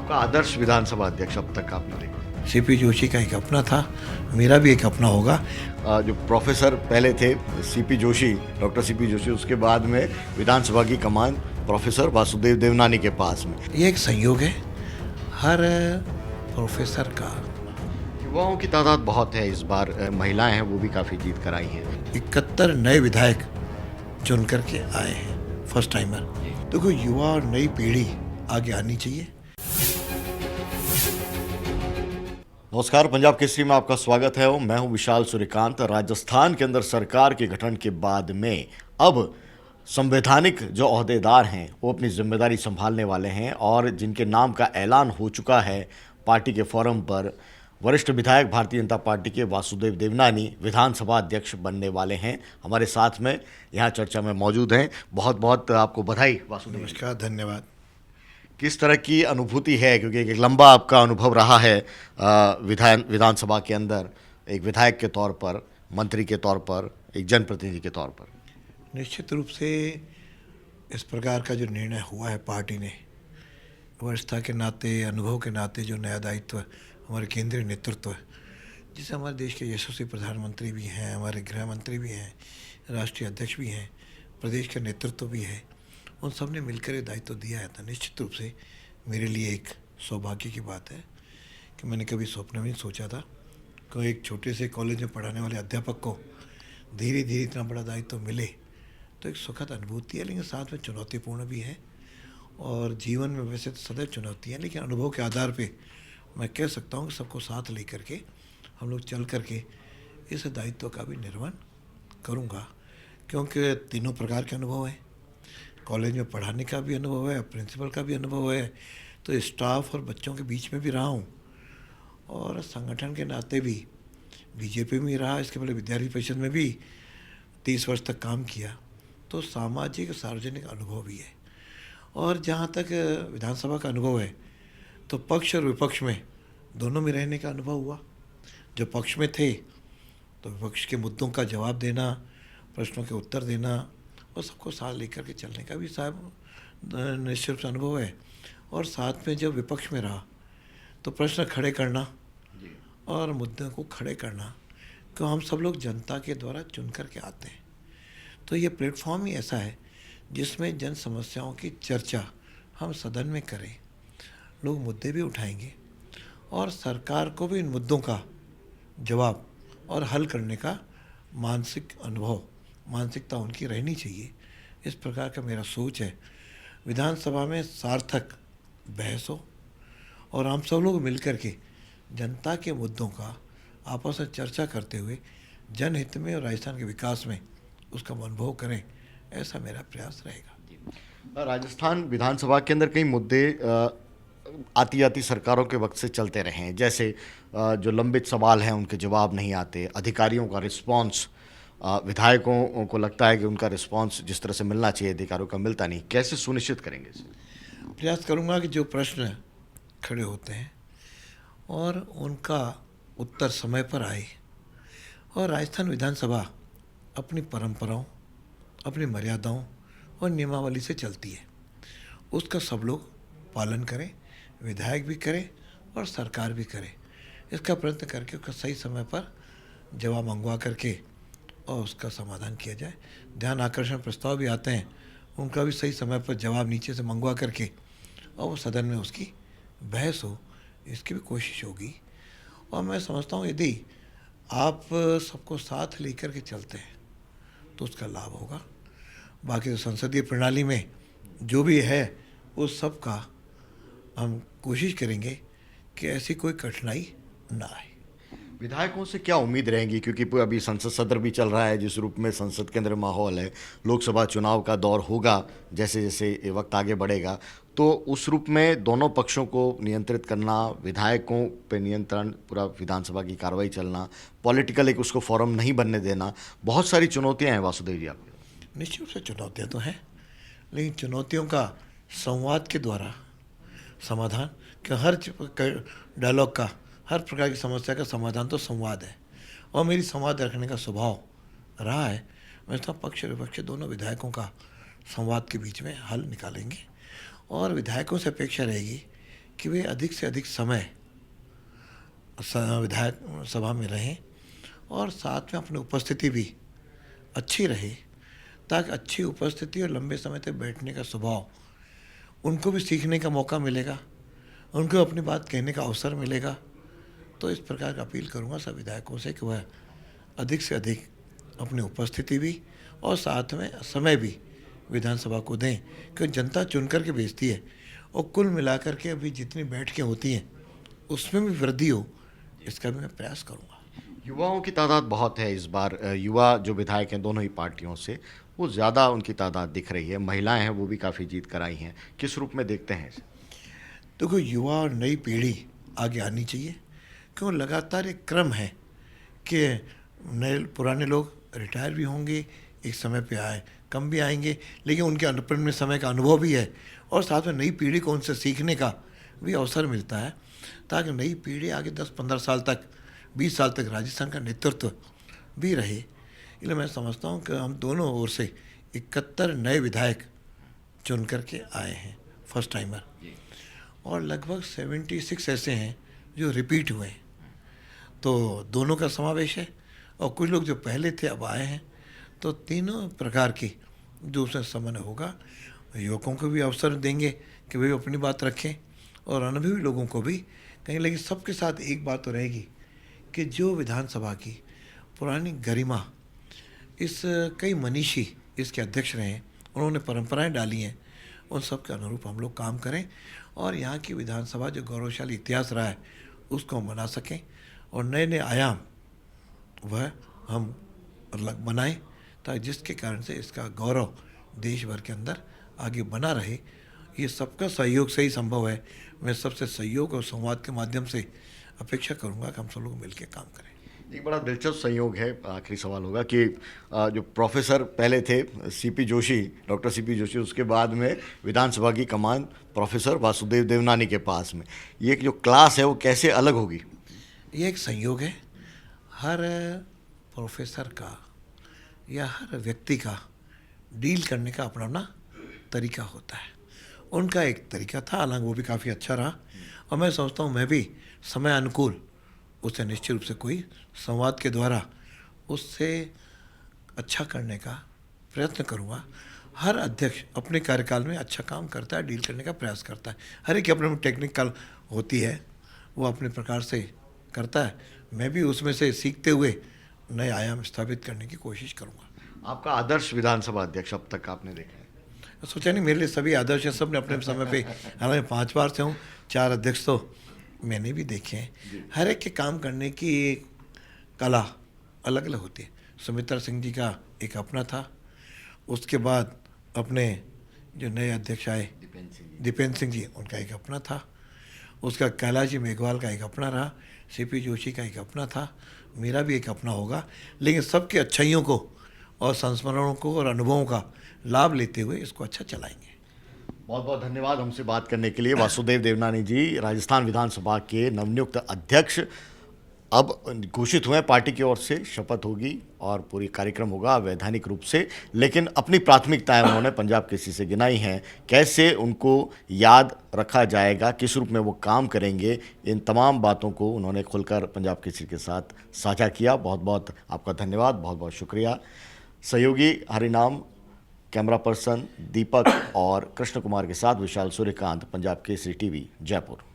आपका आदर्श विधानसभा अध्यक्ष अब तक आपने देखा? सीपी जोशी का एक अपना था, मेरा भी एक अपना होगा। जो प्रोफेसर पहले थे CP Joshi, doctor CP Joshi, उसके बाद में विधानसभा की कमान प्रोफेसर वासुदेव देवनानी के पास में। ये एक संयोग है हर प्रोफेसर का। युवाओं की तादाद बहुत है इस बार, महिलाएं हैं वो भी काफ़ी जीत कर आई हैं। 71 नए विधायक चुन करके आए हैं, फर्स्ट टाइमर। देखो, युवा और नई पीढ़ी आगे आनी चाहिए। नमस्कार, पंजाब केसरी में आपका स्वागत है। मैं हूं विशाल सूर्यकांत। राजस्थान के अंदर सरकार के गठन के बाद में अब संवैधानिक जो ओहदेदार हैं वो अपनी जिम्मेदारी संभालने वाले हैं और जिनके नाम का ऐलान हो चुका है पार्टी के फोरम पर, वरिष्ठ विधायक भारतीय जनता पार्टी के वासुदेव देवनानी विधानसभा अध्यक्ष बनने वाले हैं। हमारे साथ में यहाँ चर्चा में मौजूद हैं। बहुत बहुत आपको बधाई वासुदेव। नमस्कार, धन्यवाद। किस तरह की अनुभूति है, क्योंकि एक लंबा आपका अनुभव रहा है विधानसभा के अंदर, एक विधायक के तौर पर, मंत्री के तौर पर, एक जनप्रतिनिधि के तौर पर? निश्चित रूप से इस प्रकार का जो निर्णय हुआ है पार्टी ने, वरिष्ठता के नाते, अनुभव के नाते, जो नया दायित्व हमारे केंद्रीय नेतृत्व है, जिसे हमारे देश के यशस्वी प्रधानमंत्री भी हैं, हमारे गृह मंत्री भी हैं, राष्ट्रीय अध्यक्ष भी हैं, प्रदेश का नेतृत्व भी है, उन सब ने मिलकर ये दायित्व दिया है। तो निश्चित रूप से मेरे लिए एक सौभाग्य की बात है कि मैंने कभी स्वप्न में नहीं सोचा था कि एक छोटे से कॉलेज में पढ़ाने वाले अध्यापक को धीरे धीरे इतना बड़ा दायित्व मिले। तो एक सुखद अनुभूति है, लेकिन साथ में चुनौतीपूर्ण भी है। और जीवन में वैसे तो सदैव चुनौती है, लेकिन अनुभव के आधार पे मैं कह सकता हूँ कि सबको साथ ले करके हम लोग चल करके इस दायित्व का भी निर्वहन करूँगा। क्योंकि तीनों प्रकार के अनुभव हैं। कॉलेज में पढ़ाने का भी अनुभव है, प्रिंसिपल का भी अनुभव है, तो स्टाफ और बच्चों के बीच में भी रहा हूँ, और संगठन के नाते भी बीजेपी में रहा, इसके पहले विद्यार्थी परिषद में भी 30 वर्ष तक काम किया। तो सामाजिक सार्वजनिक अनुभव भी है। और जहाँ तक विधानसभा का अनुभव है, तो पक्ष और विपक्ष में दोनों में रहने का अनुभव हुआ। जो पक्ष में थे तो विपक्ष के मुद्दों का जवाब देना, प्रश्नों के उत्तर देना और सबको साथ लेकर के चलने का भी साहब निश्चित रूप से अनुभव है। और साथ में जब विपक्ष में रहा तो प्रश्न खड़े करना और मुद्दों को खड़े करना, क्यों हम सब लोग जनता के द्वारा चुन कर के आते हैं। तो ये प्लेटफॉर्म ही ऐसा है जिसमें जन समस्याओं की चर्चा हम सदन में करें, लोग मुद्दे भी उठाएंगे और सरकार को भी इन मुद्दों का जवाब और हल करने का मानसिक अनुभव, मानसिकता उनकी रहनी चाहिए। इस प्रकार का मेरा सोच है। विधानसभा में सार्थक बहस हो और हम सब लोग मिलकर के जनता के मुद्दों का आपस में चर्चा करते हुए जनहित में और राजस्थान के विकास में उसका अनुभव करें, ऐसा मेरा प्रयास रहेगा। राजस्थान विधानसभा के अंदर कई मुद्दे आती आती सरकारों के वक्त से चलते रहे हैं, जैसे जो लंबित सवाल हैं उनके जवाब नहीं आते, अधिकारियों का रिस्पांस, विधायकों को लगता है कि उनका रिस्पांस जिस तरह से मिलना चाहिए अधिकारियों का मिलता नहीं। कैसे सुनिश्चित करेंगे इसे? प्रयास करूँगा कि जो प्रश्न खड़े होते हैं और उनका उत्तर समय पर आए। और राजस्थान विधानसभा अपनी परंपराओं, अपनी मर्यादाओं और नियमावली से चलती है, उसका सब लोग पालन करें, विधायक भी करें और सरकार भी करे। इसका प्रयत्न करके उसका सही समय पर जवाब मंगवा करके और उसका समाधान किया जाए। ध्यान आकर्षण प्रस्ताव भी आते हैं, उनका भी सही समय पर जवाब नीचे से मंगवा करके और वो सदन में उसकी बहस हो, इसकी भी कोशिश होगी। और मैं समझता हूँ यदि आप सबको साथ लेकर के चलते हैं तो उसका लाभ होगा। बाकी तो संसदीय प्रणाली में जो भी है उस सब का हम कोशिश करेंगे कि ऐसी कोई कठिनाई ना आए। विधायकों से क्या उम्मीद रहेंगी, क्योंकि अभी संसद सत्र भी चल रहा है, जिस रूप में संसद के अंदर माहौल है, लोकसभा चुनाव का दौर होगा जैसे जैसे ये वक्त आगे बढ़ेगा, तो उस रूप में दोनों पक्षों को नियंत्रित करना, विधायकों पे नियंत्रण, पूरा विधानसभा की कार्रवाई चलना, पॉलिटिकल एक उसको फोरम नहीं बनने देना, बहुत सारी चुनौतियाँ हैं वासुदेव जी आपके। निश्चित रूप से चुनौतियाँ तो हैं, लेकिन चुनौतियों का संवाद के द्वारा समाधान, कि हर डायलॉग का, हर प्रकार की समस्या का समाधान तो संवाद है। और मेरी संवाद रखने का स्वभाव रहा है। मैं तो पक्ष और विपक्ष दोनों विधायकों का संवाद के बीच में हल निकालेंगे। और विधायकों से अपेक्षा रहेगी कि वे अधिक से अधिक समय विधायक सभा में रहें और साथ में अपनी उपस्थिति भी अच्छी रहे, ताकि अच्छी उपस्थिति और लंबे समय तक बैठने का स्वभाव, उनको भी सीखने का मौका मिलेगा, उनको अपनी बात कहने का अवसर मिलेगा। तो इस प्रकार का अपील करूंगा सब विधायकों से कि वह अधिक से अधिक अपनी उपस्थिति भी और साथ में समय भी विधानसभा को दें, क्योंकि जनता चुन करके भेजती है और कुल मिलाकर के अभी जितनी बैठकें होती हैं उसमें भी वृद्धि हो, इसका भी मैं प्रयास करूंगा। युवाओं की तादाद बहुत है इस बार। युवा जो विधायक हैं दोनों ही पार्टियों से, वो ज़्यादा उनकी तादाद दिख रही है। महिलाएं हैं, वो भी काफ़ी जीत कर आई हैं। किस रूप में देखते हैं इसे? देखो, युवा और नई पीढ़ी आगे आनी चाहिए, क्यों लगातार एक क्रम है कि नए पुराने लोग रिटायर भी होंगे, एक समय पे आए कम भी आएंगे, लेकिन उनके अनुपन्न समय का अनुभव भी है और साथ में नई पीढ़ी को उनसे सीखने का भी अवसर मिलता है, ताकि नई पीढ़ी आगे 10-15 साल तक, 20 साल तक राजस्थान का नेतृत्व भी रहे। इसलिए मैं समझता हूँ कि हम दोनों ओर से 71 नए विधायक चुन करके आए हैं, फर्स्ट टाइमर, और लगभग 76 ऐसे हैं जो रिपीट हुए हैं। तो दोनों का समावेश है और कुछ लोग जो पहले थे अब आए हैं। तो तीनों प्रकार की जो उसमें समन्वय होगा, युवकों को भी अवसर देंगे कि वे अपनी बात रखें और अनुभवी लोगों को भी कहीं, लेकिन सबके साथ एक बात तो रहेगी कि जो विधानसभा की पुरानी गरिमा, इस कई मनीषी इसके अध्यक्ष रहे हैं, उन्होंने परंपराएं डाली हैं, उन सब के अनुरूप हम लोग काम करें और यहाँ की विधानसभा जो गौरवशाली इतिहास रहा है उसको हम बना सकें और नए नए आयाम वह हम बनाएं, ताकि जिसके कारण से इसका गौरव देश भर के अंदर आगे बना रहे। ये सबका सहयोग से ही संभव है। मैं सबसे सहयोग और संवाद के माध्यम से अपेक्षा करूंगा कि हम सब लोग मिलकर काम करें। एक बड़ा दिलचस्प संयोग है, आखिरी सवाल होगा कि जो प्रोफेसर पहले थे CP Joshi, doctor CP Joshi, उसके बाद में विधानसभा की कमान प्रोफेसर वासुदेव देवनानी के पास में, ये जो क्लास है वो कैसे अलग होगी? ये एक संयोग है। हर प्रोफेसर का या हर व्यक्ति का डील करने का अपना अपना तरीका होता है। उनका एक तरीका था, हालांकि वो भी काफ़ी अच्छा रहा और मैं समझता हूँ मैं भी समय अनुकूल उसे निश्चित रूप से कोई संवाद के द्वारा उससे अच्छा करने का प्रयत्न करूँगा। हर अध्यक्ष अपने कार्यकाल में अच्छा काम करता है, डील करने का प्रयास करता है। हर एक अपने टेक्निकल होती है, वो अपने प्रकार से करता है। मैं भी उसमें से सीखते हुए नए आयाम स्थापित करने की कोशिश करूँगा। आपका आदर्श विधानसभा अध्यक्ष अब तक आपने देखा है? सोचा नहीं, मेरे लिए सभी आदर्श हैं, सब ने अपने समय पे, हालांकि 5 बार से हूँ, 4 अध्यक्ष तो मैंने भी देखे हैं। हर एक के काम करने की कला अलग अलग होती है। सुमित्रा सिंह जी का एक अपना था, उसके बाद अपने जो नए अध्यक्ष आए दीपेंद्र सिंह जी, उनका एक अपना था, उसका कैलाश जी मेघवाल का एक अपना रहा, सीपी जोशी का एक अपना था, मेरा भी एक अपना होगा। लेकिन सबके अच्छाइयों को और संस्मरणों को और अनुभवों का लाभ लेते हुए इसको अच्छा चलाएंगे। बहुत बहुत धन्यवाद हमसे बात करने के लिए। वासुदेव देवनानी जी राजस्थान विधानसभा के नवनियुक्त अध्यक्ष अब घोषित हुए, पार्टी की ओर से शपथ होगी और पूरी कार्यक्रम होगा वैधानिक रूप से, लेकिन अपनी प्राथमिकताएं उन्होंने पंजाब केसरी से गिनाई हैं। कैसे उनको याद रखा जाएगा, किस रूप में वो काम करेंगे, इन तमाम बातों को उन्होंने खुलकर पंजाब केसरी के साथ साझा किया। बहुत बहुत आपका धन्यवाद, बहुत बहुत शुक्रिया। सहयोगी हरिनाम, कैमरा पर्सन दीपक और कृष्ण कुमार के साथ विशाल सूर्यकांत, पंजाब केसरी टीवी, जयपुर।